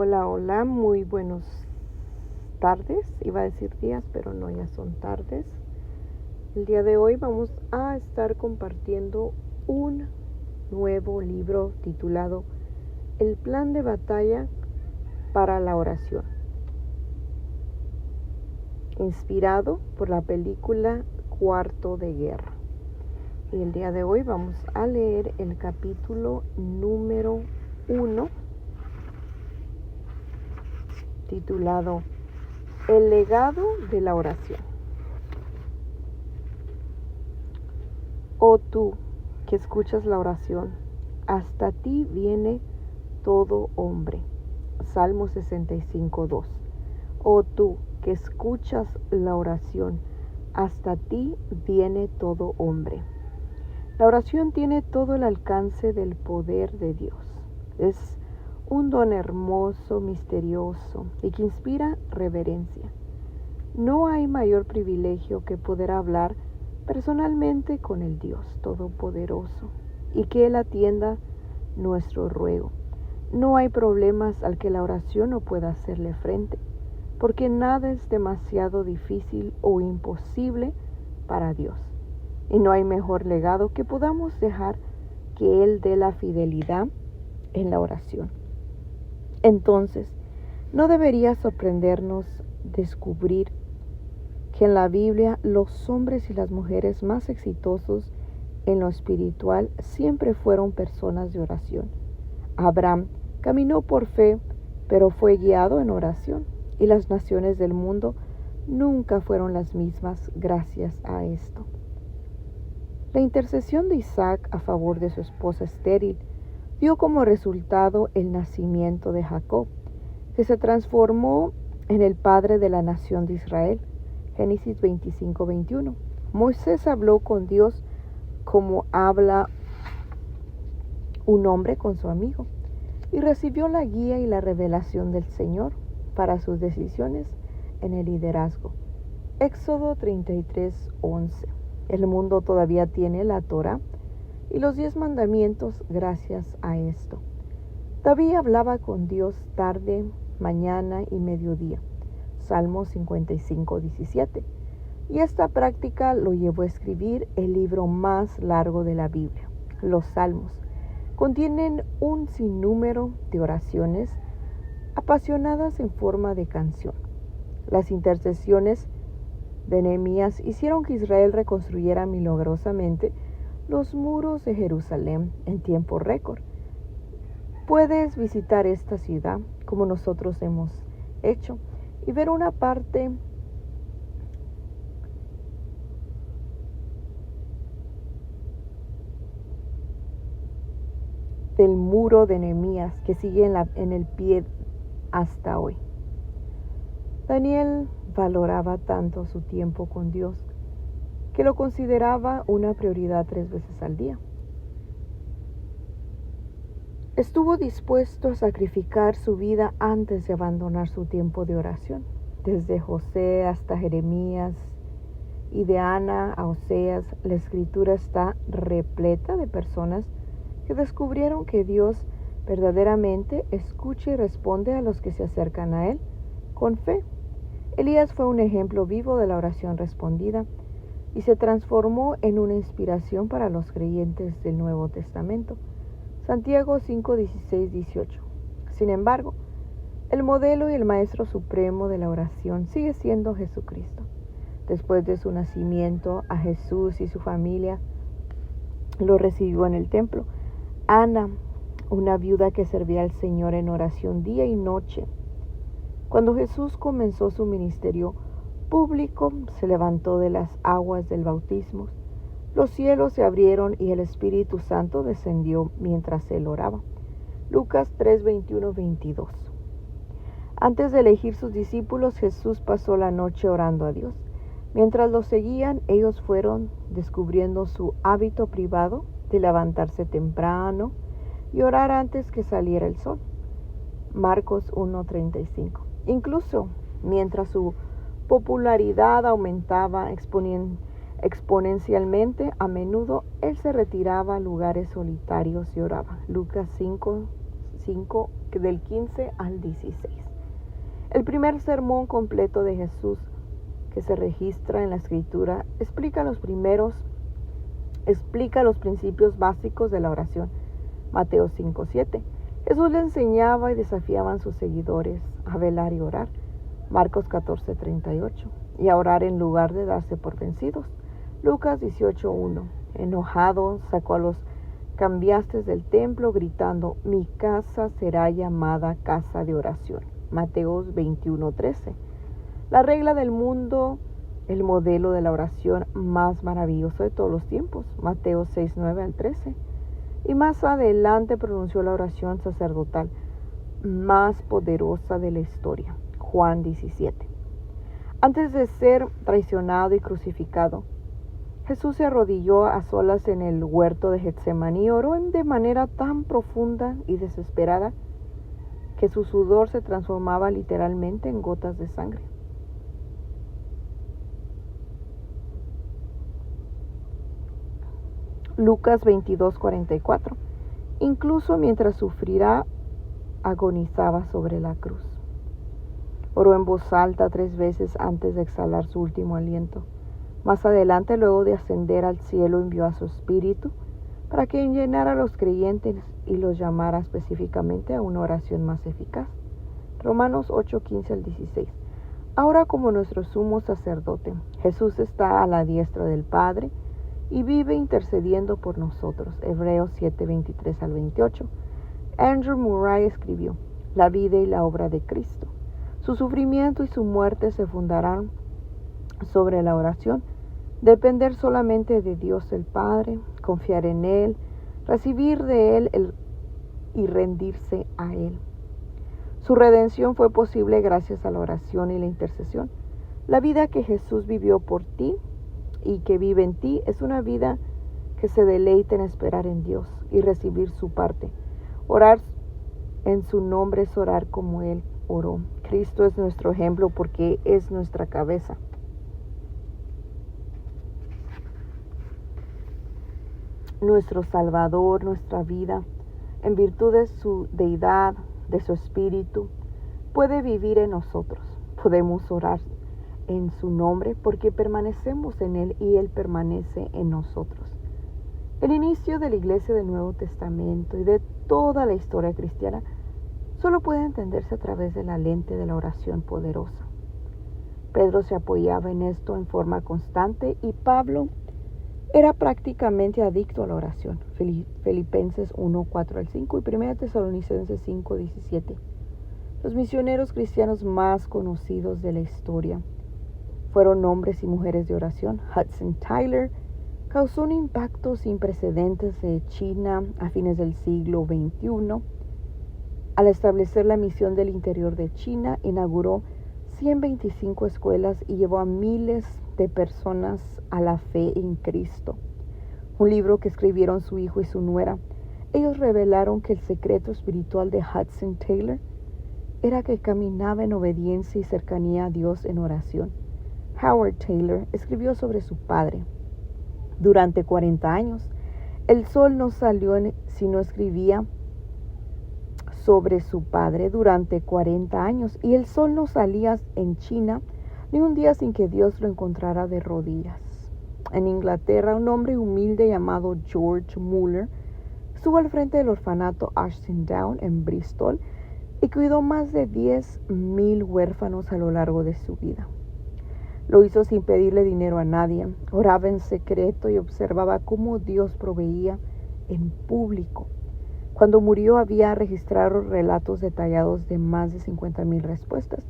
Hola, hola, muy buenas tardes. Iba a decir días, pero no, ya son tardes. El día de hoy vamos a estar compartiendo un nuevo libro titulado El plan de batalla para la oración, inspirado por la película Cuarto de Guerra. Y el día de hoy vamos a leer el capítulo número 1, titulado El legado de la oración. Oh tú que escuchas la oración, hasta ti viene todo hombre. Salmo 65:2. Oh tú que escuchas la oración, hasta ti viene todo hombre. La oración tiene todo el alcance del poder de Dios. Es un don hermoso, misterioso y que inspira reverencia. No hay mayor privilegio que poder hablar personalmente con el Dios Todopoderoso y que Él atienda nuestro ruego. No hay problemas al que la oración no pueda hacerle frente, porque nada es demasiado difícil o imposible para Dios. Y no hay mejor legado que podamos dejar que Él dé la fidelidad en la oración. Entonces, no debería sorprendernos descubrir que en la Biblia los hombres y las mujeres más exitosos en lo espiritual siempre fueron personas de oración. Abraham caminó por fe, pero fue guiado en oración, y las naciones del mundo nunca fueron las mismas gracias a esto. La intercesión de Isaac a favor de su esposa estéril dio como resultado el nacimiento de Jacob, que se transformó en el padre de la nación de Israel. Génesis 25:21. Moisés habló con Dios como habla un hombre con su amigo y recibió la guía y la revelación del Señor para sus decisiones en el liderazgo. Éxodo 33:11. El mundo todavía tiene la Torá y los 10 mandamientos gracias a esto. David hablaba con Dios tarde, mañana y mediodía. Salmo 55:17. Y esta práctica lo llevó a escribir el libro más largo de la Biblia, los Salmos. Contienen un sinnúmero de oraciones apasionadas en forma de canción. Las intercesiones de Nehemías hicieron que Israel reconstruyera milagrosamente los muros de Jerusalén en tiempo récord. Puedes visitar esta ciudad como nosotros hemos hecho y ver una parte del muro de Nehemías que sigue en el pie hasta hoy. Daniel valoraba tanto su tiempo con Dios que lo consideraba una prioridad 3 veces al día. Estuvo dispuesto a sacrificar su vida antes de abandonar su tiempo de oración. Desde José hasta Jeremías y de Ana a Oseas, la escritura está repleta de personas que descubrieron que Dios verdaderamente escucha y responde a los que se acercan a Él con fe. Elías fue un ejemplo vivo de la oración respondida y se transformó en una inspiración para los creyentes del Nuevo Testamento. Santiago 5:16-18. Sin embargo, el modelo y el maestro supremo de la oración sigue siendo Jesucristo. Después de su nacimiento, a Jesús y su familia lo recibió en el templo. Ana, una viuda que servía al Señor en oración día y noche. Cuando Jesús comenzó su ministerio público, se levantó de las aguas del bautismo. Los cielos se abrieron y el Espíritu Santo descendió mientras él oraba. Lucas 3:21-22. Antes de elegir sus discípulos, Jesús pasó la noche orando a Dios. Mientras los seguían, ellos fueron descubriendo su hábito privado de levantarse temprano y orar antes que saliera el sol. Marcos 1:35. Incluso mientras su popularidad aumentaba exponencialmente, a menudo él se retiraba a lugares solitarios y oraba. Lucas 5, 5, del 15 al 16. El primer sermón completo de Jesús que se registra en la Escritura explica los principios básicos de la oración. Mateo 5:7. Jesús le enseñaba y desafiaba a sus seguidores a velar y orar. Marcos 14:38. Y a orar en lugar de darse por vencidos. Lucas 18:1. Enojado, sacó a los cambiastes del templo gritando: mi casa será llamada casa de oración. Mateos 21:13. La regla del mundo, el modelo de la oración más maravilloso de todos los tiempos. Mateo 6:9 al 13. Y más adelante pronunció la oración sacerdotal más poderosa de la historia. Juan 17. Antes de ser traicionado y crucificado, Jesús se arrodilló a solas en el huerto de Getsemaní y oró de manera tan profunda y desesperada que su sudor se transformaba literalmente en gotas de sangre. Lucas 22:44. Incluso mientras sufrirá, agonizaba sobre la cruz. Oró en voz alta 3 veces antes de exhalar su último aliento. Más adelante, luego de ascender al cielo, envió a su Espíritu para que llenara a los creyentes y los llamara específicamente a una oración más eficaz. Romanos 8:15 al 16. Ahora, como nuestro sumo sacerdote, Jesús está a la diestra del Padre y vive intercediendo por nosotros. Hebreos 7:23 al 28. Andrew Murray escribió: la vida y la obra de Cristo, su sufrimiento y su muerte se fundarán sobre la oración. Depender solamente de Dios el Padre, confiar en Él, recibir de Él y rendirse a Él. Su redención fue posible gracias a la oración y la intercesión. La vida que Jesús vivió por ti y que vive en ti es una vida que se deleita en esperar en Dios y recibir su parte. Orar en su nombre es orar como Él oró. Cristo es nuestro ejemplo porque es nuestra cabeza. Nuestro Salvador, nuestra vida, en virtud de su deidad, de su Espíritu, puede vivir en nosotros. Podemos orar en su nombre porque permanecemos en Él y Él permanece en nosotros. El inicio de la Iglesia del Nuevo Testamento y de toda la historia cristiana solo puede entenderse a través de la lente de la oración poderosa. Pedro se apoyaba en esto en forma constante y Pablo era prácticamente adicto a la oración. Filipenses 1:4 al 5 y 1 Tesalonicenses 5:17. Los misioneros cristianos más conocidos de la historia fueron hombres y mujeres de oración. Hudson Taylor causó un impacto sin precedentes en China a fines del siglo XXI. Al establecer la misión del interior de China, inauguró 125 escuelas y llevó a miles de personas a la fe en Cristo. Un libro que escribieron su hijo y su nuera. Ellos revelaron que el secreto espiritual de Hudson Taylor era que caminaba en obediencia y cercanía a Dios en oración. Howard Taylor escribió sobre su padre. Durante 40 años, el sol no salió si no escribía sobre su padre durante 40 años, y el sol no salía en China ni un día sin que Dios lo encontrara de rodillas. En Inglaterra, un hombre humilde llamado George Muller estuvo al frente del orfanato Ashton Down en Bristol y cuidó más de 10,000 huérfanos a lo largo de su vida. Lo hizo sin pedirle dinero a nadie, oraba en secreto y observaba cómo Dios proveía en público. Cuando murió había registrado relatos detallados de más de 50,000 respuestas,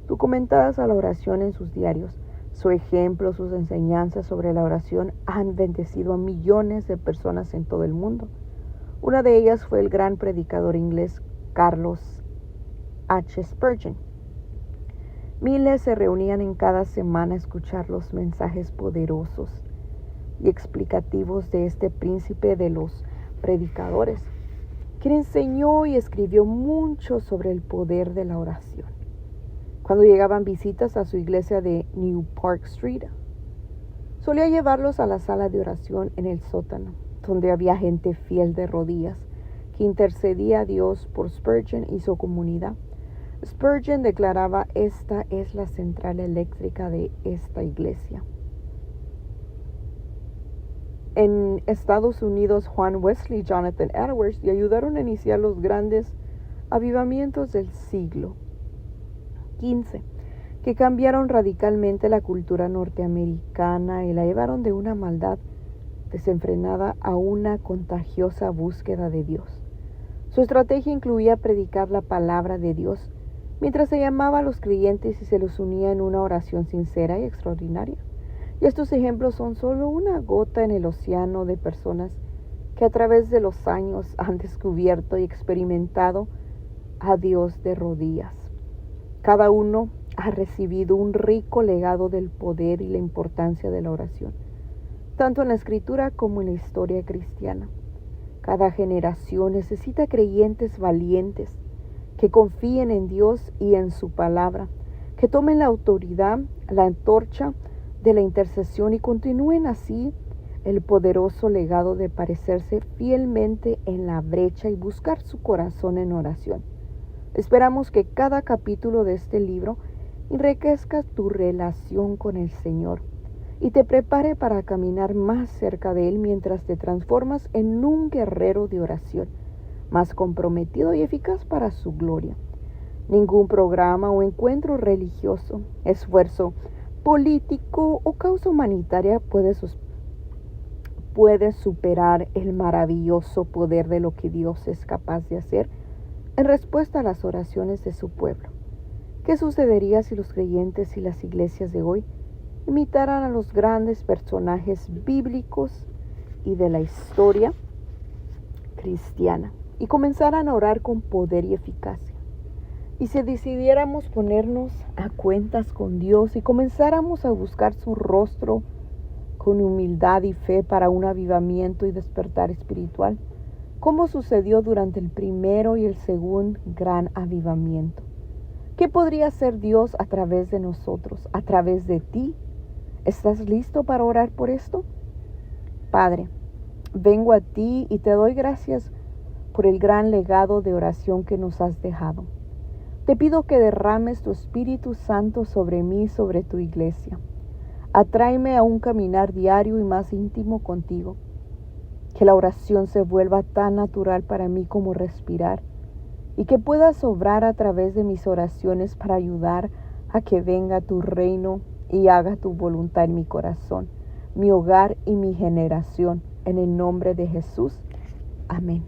documentadas a la oración en sus diarios. Su ejemplo, sus enseñanzas sobre la oración han bendecido a millones de personas en todo el mundo. Una de ellas fue el gran predicador inglés Charles H. Spurgeon. Miles se reunían en cada semana a escuchar los mensajes poderosos y explicativos de este príncipe de los predicadores, quien enseñó y escribió mucho sobre el poder de la oración. Cuando llegaban visitas a su iglesia de New Park Street, solía llevarlos a la sala de oración en el sótano, donde había gente fiel de rodillas, que que intercedía a Dios por Spurgeon y su comunidad. Spurgeon declaraba: esta es la central eléctrica de esta iglesia. En Estados Unidos, Juan Wesley y Jonathan Edwards le ayudaron a iniciar los grandes avivamientos del siglo XV, que cambiaron radicalmente la cultura norteamericana y la llevaron de una maldad desenfrenada a una contagiosa búsqueda de Dios. Su estrategia incluía predicar la palabra de Dios mientras se llamaba a los creyentes y se los unía en una oración sincera y extraordinaria. Y estos ejemplos son solo una gota en el océano de personas que a través de los años han descubierto y experimentado a Dios de rodillas. Cada uno ha recibido un rico legado del poder y la importancia de la oración, tanto en la Escritura como en la historia cristiana. Cada generación necesita creyentes valientes que confíen en Dios y en su palabra, que tomen la autoridad, la antorcha de la intercesión y continúen así el poderoso legado de parecerse fielmente en la brecha y buscar su corazón en oración. Esperamos que cada capítulo de este libro enriquezca tu relación con el Señor y te prepare para caminar más cerca de Él mientras te transformas en un guerrero de oración, más comprometido y eficaz para su gloria. Ningún programa o encuentro religioso, esfuerzo político o causa humanitaria puede superar el maravilloso poder de lo que Dios es capaz de hacer en respuesta a las oraciones de su pueblo. ¿Qué sucedería si los creyentes y las iglesias de hoy imitaran a los grandes personajes bíblicos y de la historia cristiana y comenzaran a orar con poder y eficacia? Y si decidiéramos ponernos a cuentas con Dios y comenzáramos a buscar su rostro con humildad y fe para un avivamiento y despertar espiritual, como sucedió durante el primero y el segundo gran avivamiento. ¿Qué podría hacer Dios a través de nosotros, a través de ti? ¿Estás listo para orar por esto? Padre, vengo a ti y te doy gracias por el gran legado de oración que nos has dejado. Te pido que derrames tu Espíritu Santo sobre mí y sobre tu iglesia. Atráeme a un caminar diario y más íntimo contigo. Que la oración se vuelva tan natural para mí como respirar y que puedas obrar a través de mis oraciones para ayudar a que venga tu reino y haga tu voluntad en mi corazón, mi hogar y mi generación. En el nombre de Jesús. Amén.